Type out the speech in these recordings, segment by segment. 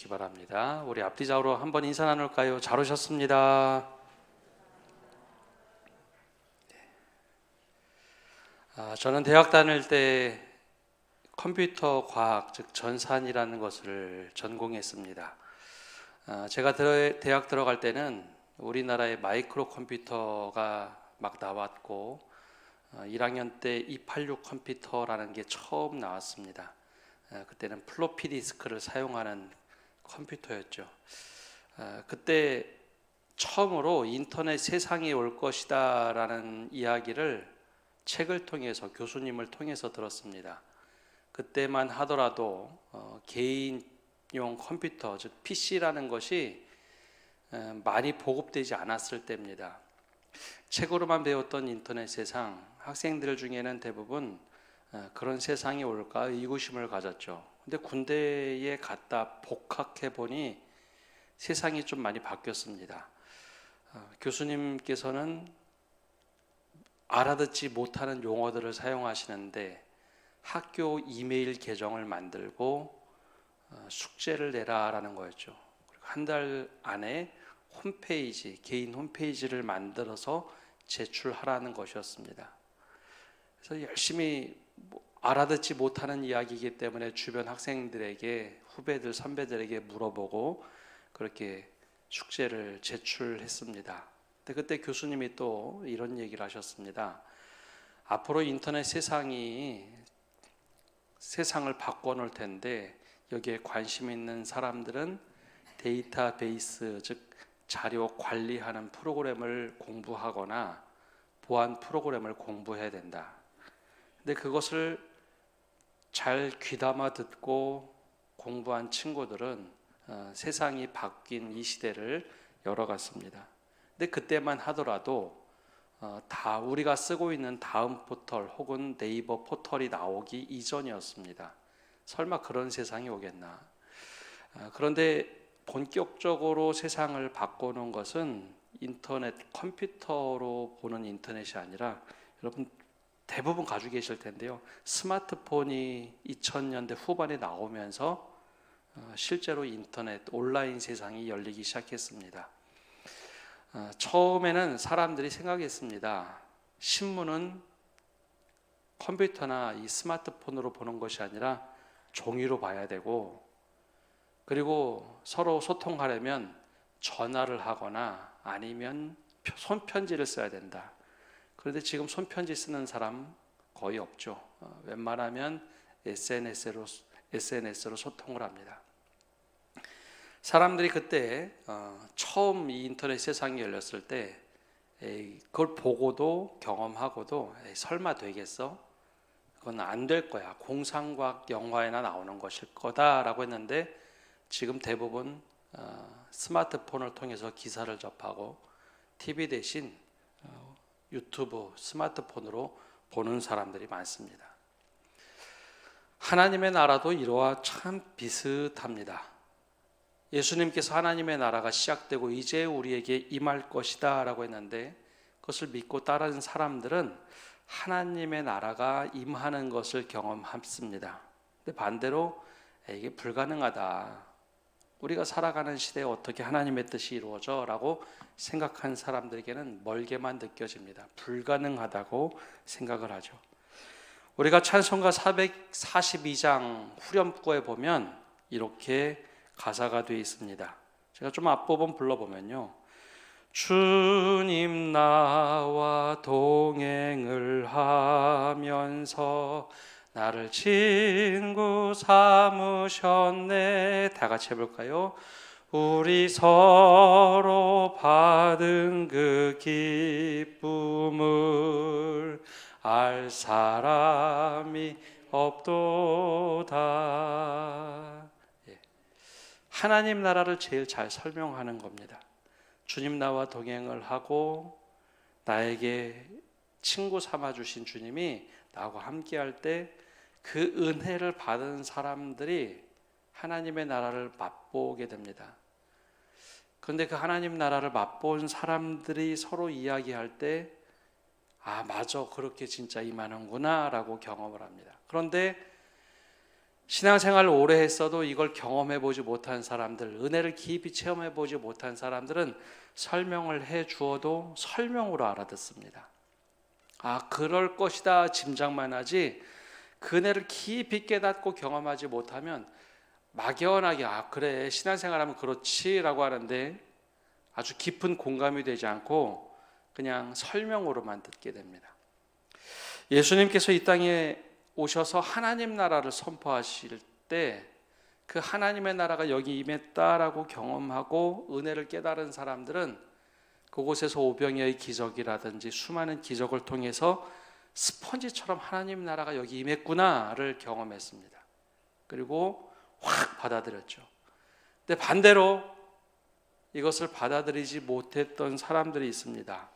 바랍니다. 우리 앞뒤 좌우로 한번 인사 나눌까요? 잘 오셨습니다. 저는 대학 다닐 때 컴퓨터 과학, 즉 전산이라는 것을 전공했습니다. 제가 대학 들어갈 때는 우리나라에 마이크로 컴퓨터가 막 나왔고 1학년 때 286 컴퓨터라는 게 처음 나왔습니다. 그때는 플로피 디스크를 사용하는 컴퓨터였죠. 그때 처음으로 인터넷 세상이 올 것이다 라는 이야기를 책을 통해서, 교수님을 통해서 들었습니다. 그때만 하더라도 개인용 컴퓨터, 즉 PC라는 것이 많이 보급되지 않았을 때입니다. 책으로만 배웠던 인터넷 세상, 학생들 중에는 대부분 그런 세상이 올까 의구심을 가졌죠. 근데 군대에 갔다 복학해 보니 세상이 좀 많이 바뀌었습니다. 교수님께서는 알아듣지 못하는 용어들을 사용하시는데 학교 이메일 계정을 만들고 숙제를 내라라는 거였죠. 한 달 안에 홈페이지, 개인 홈페이지를 만들어서 제출하라는 것이었습니다. 그래서 열심히 알아듣지 못하는 이야기이기 때문에 주변 학생들에게, 후배들, 선배들에게 물어보고 그렇게 숙제를 제출했습니다. 근데 그때 교수님이 또 이런 얘기를 하셨습니다. 앞으로 인터넷 세상이 세상을 바꿔놓을 텐데 여기에 관심 있는 사람들은 데이터베이스, 즉 자료 관리하는 프로그램을 공부하거나 보안 프로그램을 공부해야 된다. 근데 그것을 잘 귀담아 듣고 공부한 친구들은 세상이 바뀐 이 시대를 열어갔습니다. 근데 그때만 하더라도 다 우리가 쓰고 있는 다음 포털 혹은 네이버 포털이 나오기 이전이었습니다. 설마 그런 세상이 오겠나? 그런데 본격적으로 세상을 바꾸는 것은 인터넷, 컴퓨터로 보는 인터넷이 아니라, 여러분 대부분 가지고 계실 텐데요, 스마트폰이 2000년대 후반에 나오면서 실제로 인터넷, 온라인 세상이 열리기 시작했습니다. 처음에는 사람들이 생각했습니다. 신문은 컴퓨터나 이 스마트폰으로 보는 것이 아니라 종이로 봐야 되고, 그리고 서로 소통하려면 전화를 하거나 아니면 손편지를 써야 된다. 그런데 지금 손편지 쓰는 사람 거의 없죠. 웬만하면 SNS로 소통을 합니다. 사람들이 그때 처음 이 인터넷 세상이 열렸을 때 그걸 보고도 경험하고도 설마 되겠어? 그건 안 될 거야. 공상과학 영화에나 나오는 것일 거다라고 했는데 지금 대부분 스마트폰을 통해서 기사를 접하고 TV 대신 유튜브, 스마트폰으로 보는 사람들이 많습니다. 하나님의 나라도 이와 참 비슷합니다. 예수님께서 하나님의 나라가 시작되고 이제 우리에게 임할 것이다 라고 했는데 그것을 믿고 따르는 사람들은 하나님의 나라가 임하는 것을 경험했습니다. 근데 반대로 이게 불가능하다, 우리가 살아가는 시대에 어떻게 하나님의 뜻이 이루어져? 라고 생각한 사람들에게는 멀게만 느껴집니다. 불가능하다고 생각을 하죠. 우리가 찬송가 442장 후렴구에 보면 이렇게 가사가 되어 있습니다. 제가 좀 앞부분 불러보면요, 주님 나와 동행을 하면서 나를 친구 삼으셨네. 다 같이 해볼까요? 우리 서로 받은 그 기쁨을 알 사람이 없도다. 하나님 나라를 제일 잘 설명하는 겁니다. 주님 나와 동행을 하고 나에게 친구 삼아주신 주님이 나하고 함께할 때 그 은혜를 받은 사람들이 하나님의 나라를 맛보게 됩니다. 그런데 그 하나님 나라를 맛본 사람들이 서로 이야기할 때 맞아, 그렇게 진짜 임하는구나 라고 경험을 합니다. 그런데 신앙생활을 오래 했어도 이걸 경험해 보지 못한 사람들, 은혜를 깊이 체험해 보지 못한 사람들은 설명을 해 주어도 설명으로 알아듣습니다. 아, 그럴 것이다 짐작만 하지 그 은혜를 깊이 깨닫고 경험하지 못하면 막연하게 아 그래 신앙생활하면 그렇지라고 하는데 아주 깊은 공감이 되지 않고 그냥 설명으로만 듣게 됩니다. 예수님께서 이 땅에 오셔서 하나님 나라를 선포하실 때 그 하나님의 나라가 여기 임했다라고 경험하고 은혜를 깨달은 사람들은 그곳에서 오병이어의 기적이라든지 수많은 기적을 통해서 스펀지처럼 하나님 나라가 여기 임했구나를 경험했습니다. 그리고 확 받아들였죠. 근데 반대로 이것을 받아들이지 못했던 사람들이 있습니다.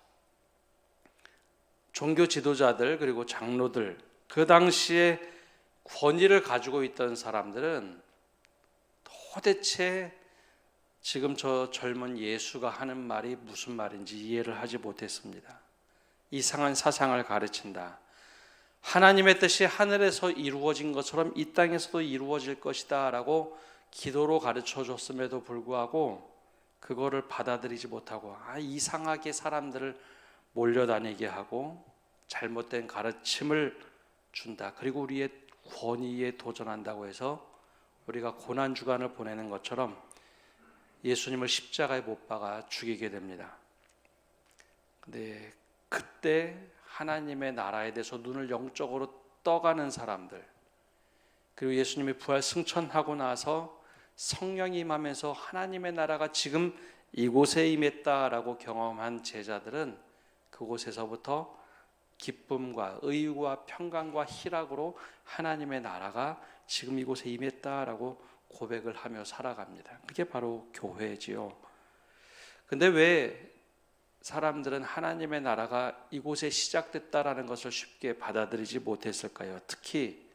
종교 지도자들 그리고 장로들, 그 당시에 권위를 가지고 있던 사람들은 도대체 지금 저 젊은 예수가 하는 말이 무슨 말인지 이해를 하지 못했습니다. 이상한 사상을 가르친다. 하나님의 뜻이 하늘에서 이루어진 것처럼 이 땅에서도 이루어질 것이다 라고 기도로 가르쳐 줬음에도 불구하고 그거를 받아들이지 못하고 이상하게 사람들을 몰려다니게 하고 잘못된 가르침을 준다. 그리고 우리의 권위에 도전한다고 해서 우리가 고난주간을 보내는 것처럼 예수님을 십자가에 못 박아 죽이게 됩니다. 근데 그때 하나님의 나라에 대해서 눈을 영적으로 떠가는 사람들, 그리고 예수님이 부활 승천하고 나서 성령이 임하면서 하나님의 나라가 지금 이곳에 임했다라고 경험한 제자들은 그곳에서부터 기쁨과 의와 평강과 희락으로 하나님의 나라가 지금 이곳에 임했다라고 고백을 하며 살아갑니다. 그게 바로 교회지요. 근데 왜 사람들은 하나님의 나라가 이곳에 시작됐다라는 것을 쉽게 받아들이지 못했을까요? 특히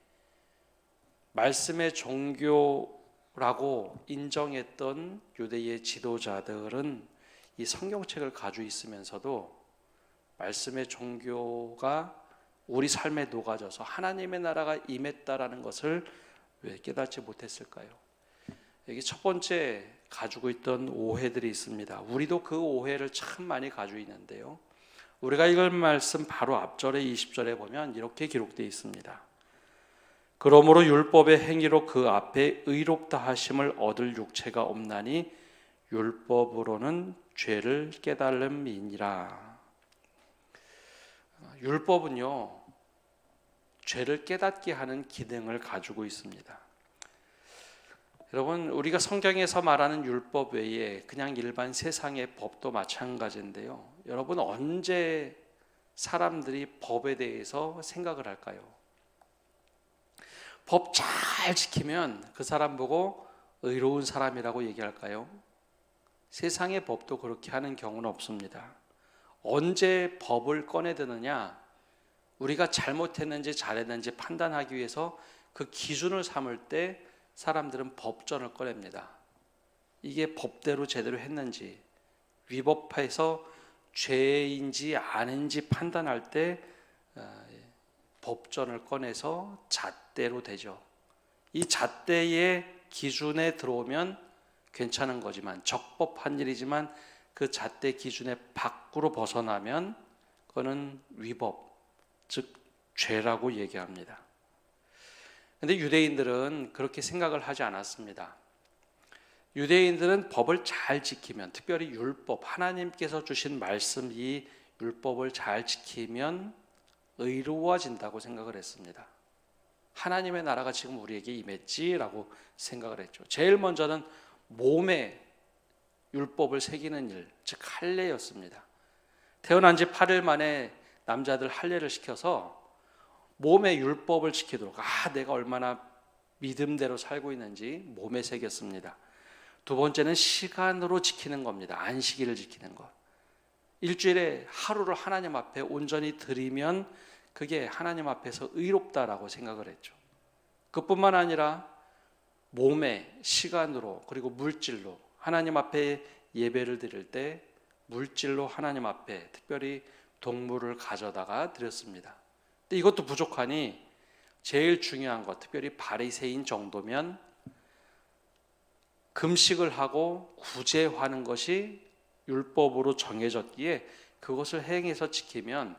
말씀의 종교라고 인정했던 유대의 지도자들은 이 성경책을 가지고 있으면서도 말씀의 종교가 우리 삶에 녹아져서 하나님의 나라가 임했다라는 것을 왜 깨닫지 못했을까요? 여기 첫 번째 가지고 있던 오해들이 있습니다. 우리도 그 오해를 참 많이 가지고 있는데요. 우리가 읽을 말씀 바로 앞절에 20절에 보면 이렇게 기록되어 있습니다. 그러므로 율법의 행위로 그 앞에 의롭다 하심을 얻을 육체가 없나니 율법으로는 죄를 깨달음이니라. 율법은요, 죄를 깨닫게 하는 기능을 가지고 있습니다. 여러분, 우리가 성경에서 말하는 율법 외에 그냥 일반 세상의 법도 마찬가지인데요. 여러분, 언제 사람들이 법에 대해서 생각을 할까요? 법 잘 지키면 그 사람 보고 의로운 사람이라고 얘기할까요? 세상의 법도 그렇게 하는 경우는 없습니다. 언제 법을 꺼내드느냐? 우리가 잘못했는지 잘했는지 판단하기 위해서 그 기준을 삼을 때 사람들은 법전을 꺼냅니다. 이게 법대로 제대로 했는지 위법해서 죄인지 아닌지 판단할 때 법전을 꺼내서 잣대로 되죠. 이 잣대의 기준에 들어오면 괜찮은 거지만 적법한 일이지만 그 잣대 기준의 밖으로 벗어나면 그거는 위법, 즉 죄라고 얘기합니다. 그런데 유대인들은 그렇게 생각을 하지 않았습니다. 유대인들은 법을 잘 지키면, 특별히 율법, 하나님께서 주신 말씀 이 율법을 잘 지키면 의로워진다고 생각을 했습니다. 하나님의 나라가 지금 우리에게 임했지라고 생각을 했죠. 제일 먼저는 몸에 율법을 새기는 일, 즉 할례였습니다. 태어난 지 8일 만에 남자들 할례를 시켜서 몸에 율법을 지키도록 내가 얼마나 믿음대로 살고 있는지 몸에 새겼습니다. 두 번째는 시간으로 지키는 겁니다. 안식일을 지키는 것. 일주일에 하루를 하나님 앞에 온전히 드리면 그게 하나님 앞에서 의롭다라고 생각을 했죠. 그뿐만 아니라 몸에 시간으로 그리고 물질로 하나님 앞에 예배를 드릴 때 물질로 하나님 앞에 특별히 동물을 가져다가 드렸습니다. 근데 이것도 부족하니 제일 중요한 것, 특별히 바리새인 정도면 금식을 하고 구제하는 것이 율법으로 정해졌기에 그것을 행해서 지키면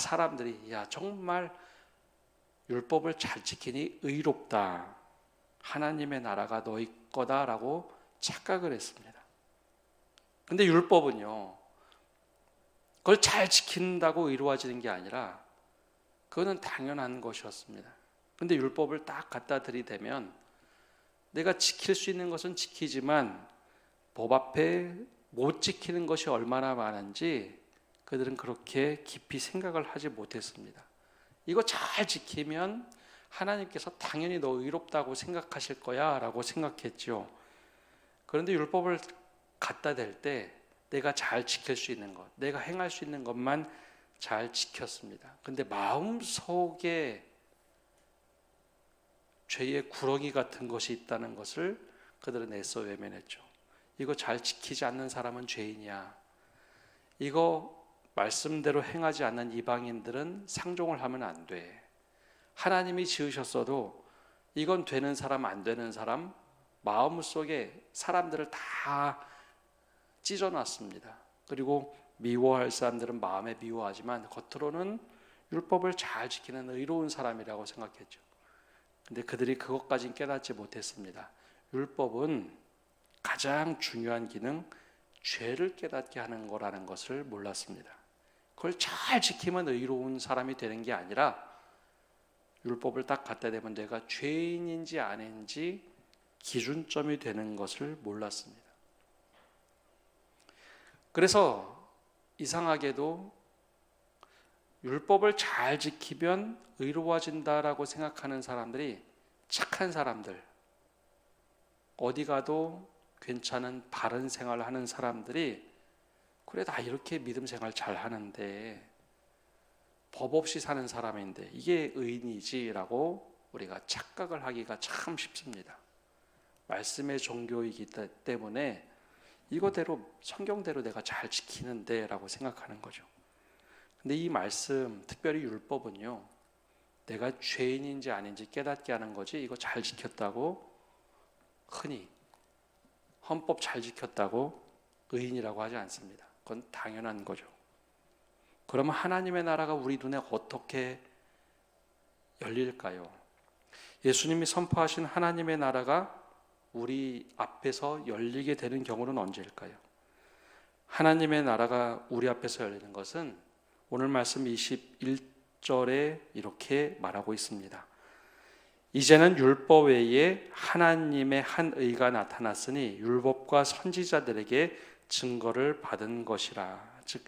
사람들이 정말 율법을 잘 지키니 의롭다, 하나님의 나라가 너희 거다라고 착각을 했습니다. 근데 율법은요, 그걸 잘 지킨다고 의로워지는 게 아니라 그거는 당연한 것이었습니다. 근데 율법을 딱 갖다 들이대면 내가 지킬 수 있는 것은 지키지만 법 앞에 못 지키는 것이 얼마나 많은지 그들은 그렇게 깊이 생각을 하지 못했습니다. 이거 잘 지키면 하나님께서 당연히 너 의롭다고 생각하실 거야 라고 생각했죠. 그런데 율법을 갖다 댈 때 내가 잘 지킬 수 있는 것, 내가 행할 수 있는 것만 잘 지켰습니다. 근데 마음속에 죄의 구렁이 같은 것이 있다는 것을 그들은 애써 외면했죠. 이거 잘 지키지 않는 사람은 죄인이야. 이거 말씀대로 행하지 않는 이방인들은 상종을 하면 안 돼. 하나님이 지으셨어도 이건 되는 사람 안 되는 사람 마음속에 사람들을 다 찢어놨습니다. 그리고 미워할 사람들은 마음에 미워하지만 겉으로는 율법을 잘 지키는 의로운 사람이라고 생각했죠. 근데 그들이 그것까지는 깨닫지 못했습니다. 율법은 가장 중요한 기능, 죄를 깨닫게 하는 거라는 것을 몰랐습니다. 그걸 잘 지키면 의로운 사람이 되는 게 아니라 율법을 딱 갖다 대면 내가 죄인인지 아닌지 기준점이 되는 것을 몰랐습니다. 그래서 이상하게도 율법을 잘 지키면 의로워진다라고 생각하는 사람들이 착한 사람들, 어디 가도 괜찮은 바른 생활을 하는 사람들이 그래 나 이렇게 믿음 생활 잘 하는데 법 없이 사는 사람인데 이게 의인이지라고 우리가 착각을 하기가 참 쉽습니다. 말씀의 종교이기 때문에 이거대로 성경대로 내가 잘 지키는데 라고 생각하는 거죠. 근데 이 말씀, 특별히 율법은요, 내가 죄인인지 아닌지 깨닫게 하는 거지 이거 잘 지켰다고 흔히 헌법 잘 지켰다고 의인이라고 하지 않습니다. 그건 당연한 거죠. 그러면 하나님의 나라가 우리 눈에 어떻게 열릴까요? 예수님이 선포하신 하나님의 나라가 우리 앞에서 열리게 되는 경우는 언제일까요? 하나님의 나라가 우리 앞에서 열리는 것은 오늘 말씀 21절에 이렇게 말하고 있습니다. 이제는 율법 외에 하나님의 한 의가 나타났으니 율법과 선지자들에게 증거를 받은 것이라. 즉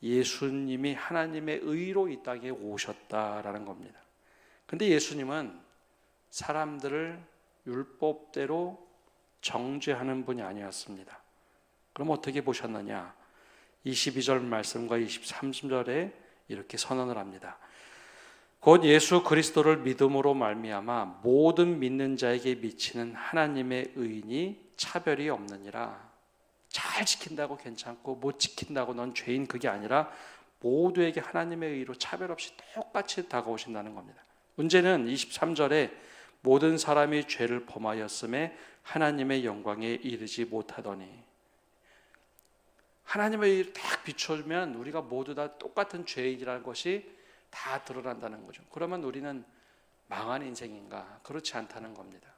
예수님이 하나님의 의로 이 땅에 오셨다라는 겁니다. 근데 예수님은 사람들을 율법대로 정죄하는 분이 아니었습니다. 그럼 어떻게 보셨느냐? 22절 말씀과 23절에 이렇게 선언을 합니다. 곧 예수 그리스도를 믿음으로 말미암아 모든 믿는 자에게 미치는 하나님의 의인이 차별이 없느니라. 잘 지킨다고 괜찮고 못 지킨다고 넌 죄인, 그게 아니라 모두에게 하나님의 의로 차별 없이 똑같이 다가오신다는 겁니다. 문제는 23절에 모든 사람이 죄를 범하였음에 하나님의 영광에 이르지 못하더니, 하나님의 의를 딱 비춰주면 우리가 모두 다 똑같은 죄인이라는 것이 다 드러난다는 거죠. 그러면 우리는 망한 인생인가? 그렇지 않다는 겁니다.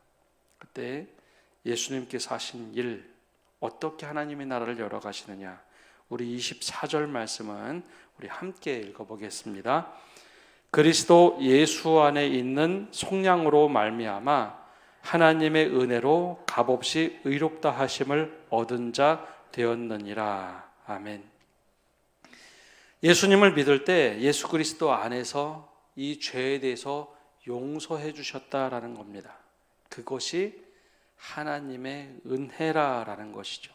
그때 예수님께서 하신 일, 어떻게 하나님의 나라를 열어가시느냐? 우리 24절 말씀은 우리 함께 읽어보겠습니다. 그리스도 예수 안에 있는 속량으로 말미암아 하나님의 은혜로 값없이 의롭다 하심을 얻은 자 되었느니라. 아멘. 예수님을 믿을 때 예수 그리스도 안에서 이 죄에 대해서 용서해 주셨다라는 겁니다. 그것이 하나님의 은혜라라는 것이죠.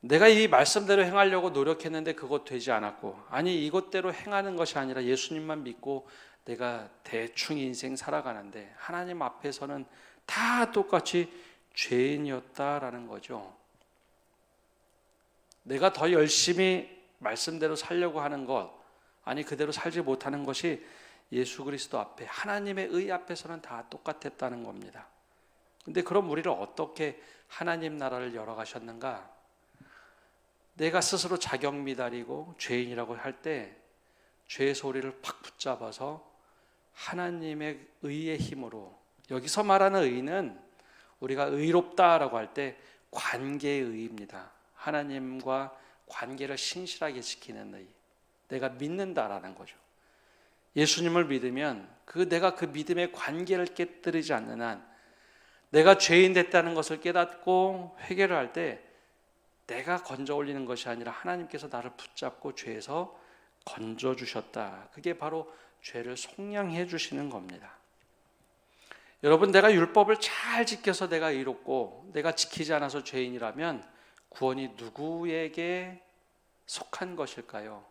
내가 이 말씀대로 행하려고 노력했는데 그것 되지 않았고, 아니 이것대로 행하는 것이 아니라 예수님만 믿고 내가 대충 인생 살아가는데 하나님 앞에서는 다 똑같이 죄인이었다라는 거죠. 내가 더 열심히 말씀대로 살려고 하는 것, 아니 그대로 살지 못하는 것이 예수 그리스도 앞에, 하나님의 의 앞에서는 다 똑같았다는 겁니다. 근데 그럼 우리를 어떻게 하나님 나라를 열어가셨는가? 내가 스스로 자격 미달이고 죄인이라고 할 때 죄의 소리를 팍 붙잡아서 하나님의 의의 힘으로, 여기서 말하는 의는 우리가 의롭다라고 할 때 관계의 의입니다. 하나님과 관계를 신실하게 지키는 의, 내가 믿는다라는 거죠. 예수님을 믿으면 내가 그 믿음의 관계를 깨뜨리지 않는 한, 내가 죄인 됐다는 것을 깨닫고 회개를 할 때 내가 건져 올리는 것이 아니라 하나님께서 나를 붙잡고 죄에서 건져 주셨다. 그게 바로 죄를 속량해 주시는 겁니다. 여러분, 내가 율법을 잘 지켜서 내가 의롭고 내가 지키지 않아서 죄인이라면 구원이 누구에게 속한 것일까요?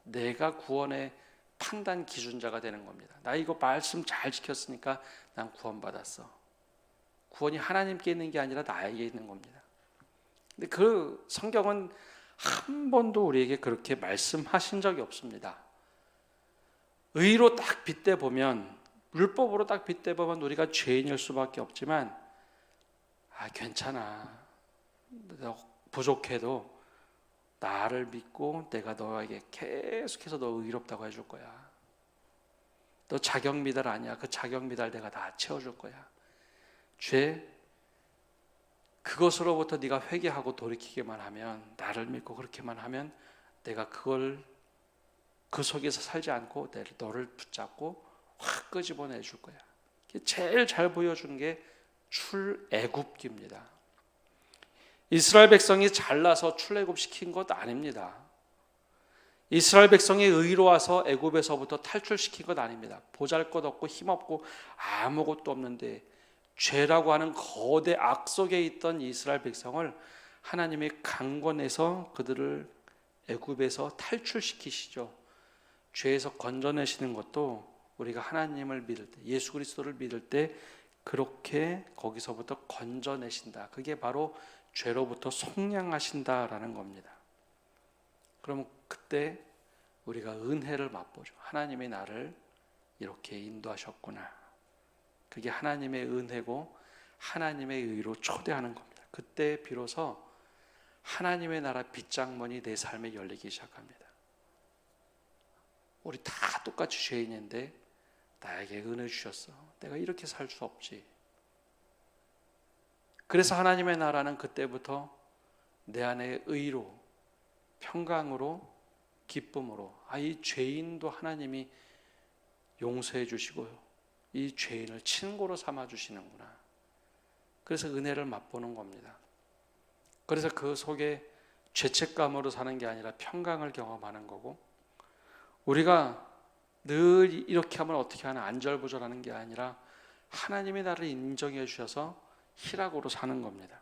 내가 구원의 판단 기준자가 되는 겁니다. 나 이거 말씀 잘 지켰으니까 난 구원받았어. 구원이 하나님께 있는 게 아니라 나에게 있는 겁니다. 근데 그 성경은 한 번도 우리에게 그렇게 말씀하신 적이 없습니다. 의로 딱 빗대보면, 율법으로 딱 빗대보면 우리가 죄인일 수밖에 없지만, 괜찮아, 부족해도 나를 믿고 내가 너에게 계속해서 너 의롭다고 해줄 거야. 너 자격 미달 아니야. 그 자격 미달 내가 다 채워줄 거야. 죄, 그것으로부터 네가 회개하고 돌이키기만 하면, 나를 믿고 그렇게만 하면 내가 그 속에서 살지 않고 너를 붙잡고 확 끄집어내 줄 거야. 제일 잘 보여준 게 출애굽기입니다. 이스라엘 백성이 잘나서 출애굽시킨 것 아닙니다. 이스라엘 백성이 의로워서 애굽에서부터 탈출시킨 것 아닙니다. 보잘것없고 힘없고 아무것도 없는데 죄라고 하는 거대 악 속에 있던 이스라엘 백성을 하나님이 강권해서 그들을 애굽에서 탈출시키시죠. 죄에서 건져내시는 것도 우리가 하나님을 믿을 때, 예수 그리스도를 믿을 때 그렇게 거기서부터 건져내신다. 그게 바로 죄로부터 속량하신다라는 겁니다. 그럼 그때 우리가 은혜를 맛보죠. 하나님이 나를 이렇게 인도하셨구나. 그게 하나님의 은혜고 하나님의 의로 초대하는 겁니다. 그때 비로소 하나님의 나라 빗장문이 내 삶에 열리기 시작합니다. 우리 다 똑같이 죄인인데 나에게 은혜 주셨어. 내가 이렇게 살 수 없지. 그래서 하나님의 나라는 그때부터 내 안에 의로, 평강으로, 기쁨으로, 이 죄인도 하나님이 용서해 주시고요, 이 죄인을 친구로 삼아 주시는구나. 그래서 은혜를 맛보는 겁니다. 그래서 그 속에 죄책감으로 사는 게 아니라 평강을 경험하는 거고, 우리가 늘 이렇게 하면 어떻게 하나 안절부절하는 게 아니라 하나님이 나를 인정해 주셔서 희락으로 사는 겁니다.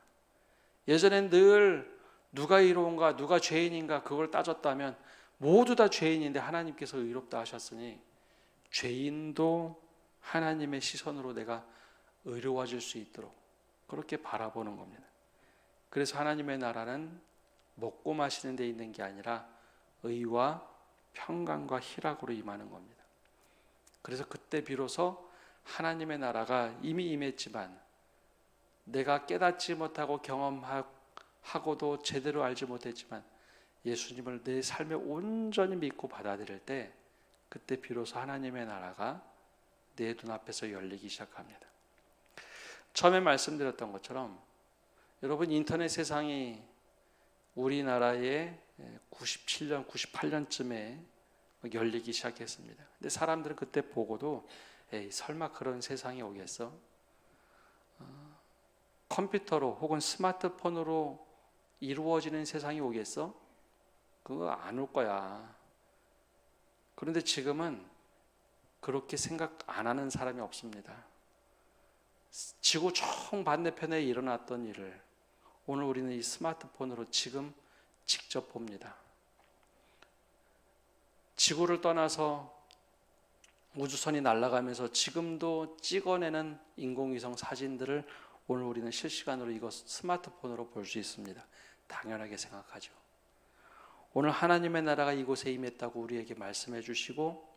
예전엔 늘 누가 의로운가, 누가 죄인인가 그걸 따졌다면 모두 다 죄인인데 하나님께서 의롭다 하셨으니 죄인도 하나님의 시선으로 내가 의로워질 수 있도록 그렇게 바라보는 겁니다. 그래서 하나님의 나라는 먹고 마시는 데 있는 게 아니라 의와 평강과 희락으로 임하는 겁니다. 그래서 그때 비로소 하나님의 나라가 이미 임했지만 내가 깨닫지 못하고 경험하고도 제대로 알지 못했지만 예수님을 내 삶에 온전히 믿고 받아들일 때 그때 비로소 하나님의 나라가 내 눈앞에서 열리기 시작합니다. 처음에 말씀드렸던 것처럼 여러분, 인터넷 세상이 우리나라에 97년, 98년쯤에 열리기 시작했습니다. 근데 사람들은 그때 보고도 설마 그런 세상이 오겠어? 컴퓨터로 혹은 스마트폰으로 이루어지는 세상이 오겠어? 그거 안 올 거야. 그런데 지금은 그렇게 생각 안 하는 사람이 없습니다. 지구 총 반대편에 일어났던 일을 오늘 우리는 이 스마트폰으로 지금 직접 봅니다. 지구를 떠나서 우주선이 날아가면서 지금도 찍어내는 인공위성 사진들을 오늘 우리는 실시간으로 이것 스마트폰으로 볼 수 있습니다. 당연하게 생각하죠. 오늘 하나님의 나라가 이곳에 임했다고 우리에게 말씀해 주시고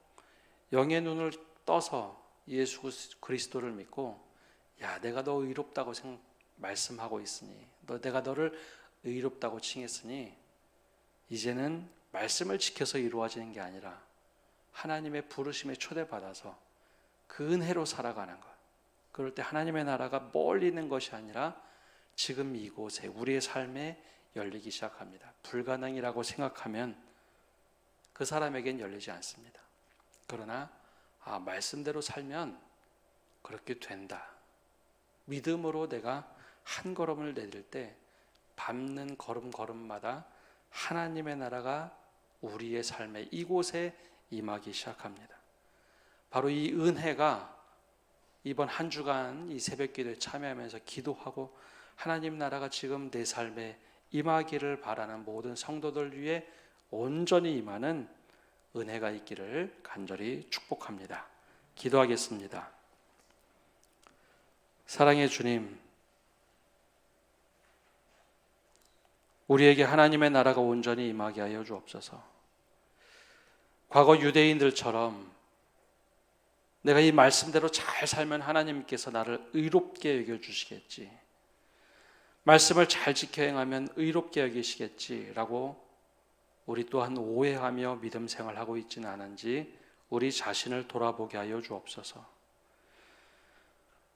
영의 눈을 떠서 예수 그리스도를 믿고, 야, 내가 너 의롭다고 말씀하고 있으니, 내가 너를 의롭다고 칭했으니 이제는 말씀을 지켜서 이루어지는 게 아니라 하나님의 부르심에 초대받아서 그 은혜로 살아가는 것. 그럴 때 하나님의 나라가 멀리 있는 것이 아니라 지금 이곳에 우리의 삶에 열리기 시작합니다. 불가능이라고 생각하면 그 사람에겐 열리지 않습니다. 그러나 말씀대로 살면 그렇게 된다. 믿음으로 내가 한 걸음을 내딜 때 밟는 걸음걸음마다 하나님의 나라가 우리의 삶에 이곳에 임하기 시작합니다. 바로 이 은혜가 이번 한 주간 이 새벽기도에 참여하면서 기도하고 하나님 나라가 지금 내 삶에 임하기를 바라는 모든 성도들 위해 온전히 임하는 은혜가 있기를 간절히 축복합니다. 기도하겠습니다. 사랑의 주님, 우리에게 하나님의 나라가 온전히 임하게 하여 주옵소서. 과거 유대인들처럼 내가 이 말씀대로 잘 살면 하나님께서 나를 의롭게 여겨주시겠지, 말씀을 잘 지켜 행하면 의롭게 여기시겠지라고 우리 또한 오해하며 믿음 생활하고 있지는 않은지 우리 자신을 돌아보게 하여 주옵소서.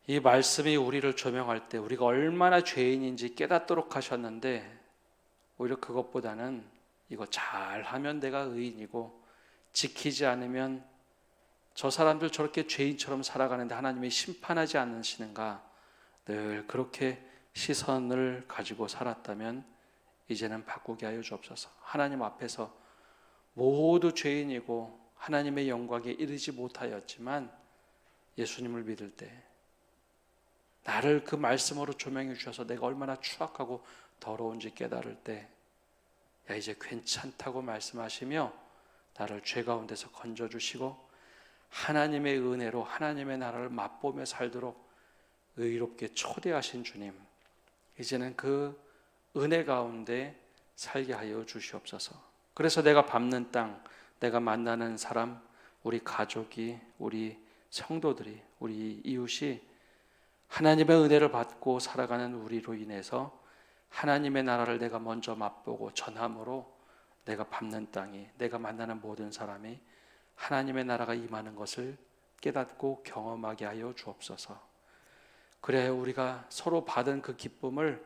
이 말씀이 우리를 조명할 때 우리가 얼마나 죄인인지 깨닫도록 하셨는데, 오히려 그것보다는 이거 잘하면 내가 의인이고 지키지 않으면 저 사람들 저렇게 죄인처럼 살아가는데 하나님이 심판하지 않으시는가, 늘 그렇게 시선을 가지고 살았다면 이제는 바꾸게 하여 주옵소서. 하나님 앞에서 모두 죄인이고 하나님의 영광에 이르지 못하였지만 예수님을 믿을 때 나를 그 말씀으로 조명해 주셔서 내가 얼마나 추악하고 더러운지 깨달을 때, 야, 이제 괜찮다고 말씀하시며 나를 죄 가운데서 건져주시고 하나님의 은혜로 하나님의 나라를 맛보며 살도록 의롭게 초대하신 주님, 이제는 그 은혜 가운데 살게 하여 주시옵소서. 그래서 내가 밟는 땅, 내가 만나는 사람, 우리 가족이, 우리 성도들이, 우리 이웃이 하나님의 은혜를 받고 살아가는 우리로 인해서 하나님의 나라를 내가 먼저 맛보고 전함으로 내가 밟는 땅이, 내가 만나는 모든 사람이 하나님의 나라가 임하는 것을 깨닫고 경험하게 하여 주옵소서. 그래야 우리가 서로 받은 그 기쁨을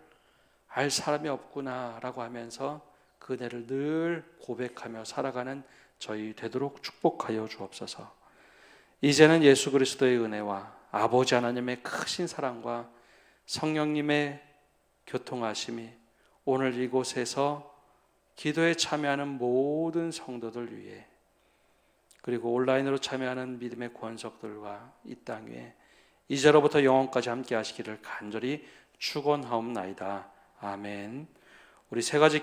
알 사람이 없구나라고 하면서 그 은혜를 늘 고백하며 살아가는 저희 되도록 축복하여 주옵소서. 이제는 예수 그리스도의 은혜와 아버지 하나님의 크신 사랑과 성령님의 교통하심이 오늘 이곳에서 기도에 참여하는 모든 성도들 위해, 그리고 온라인으로 참여하는 믿음의 권속들과 이 땅 위에 이제로부터 영원까지 함께 하시기를 간절히 축원하옵나이다. 아멘. 우리 세 가지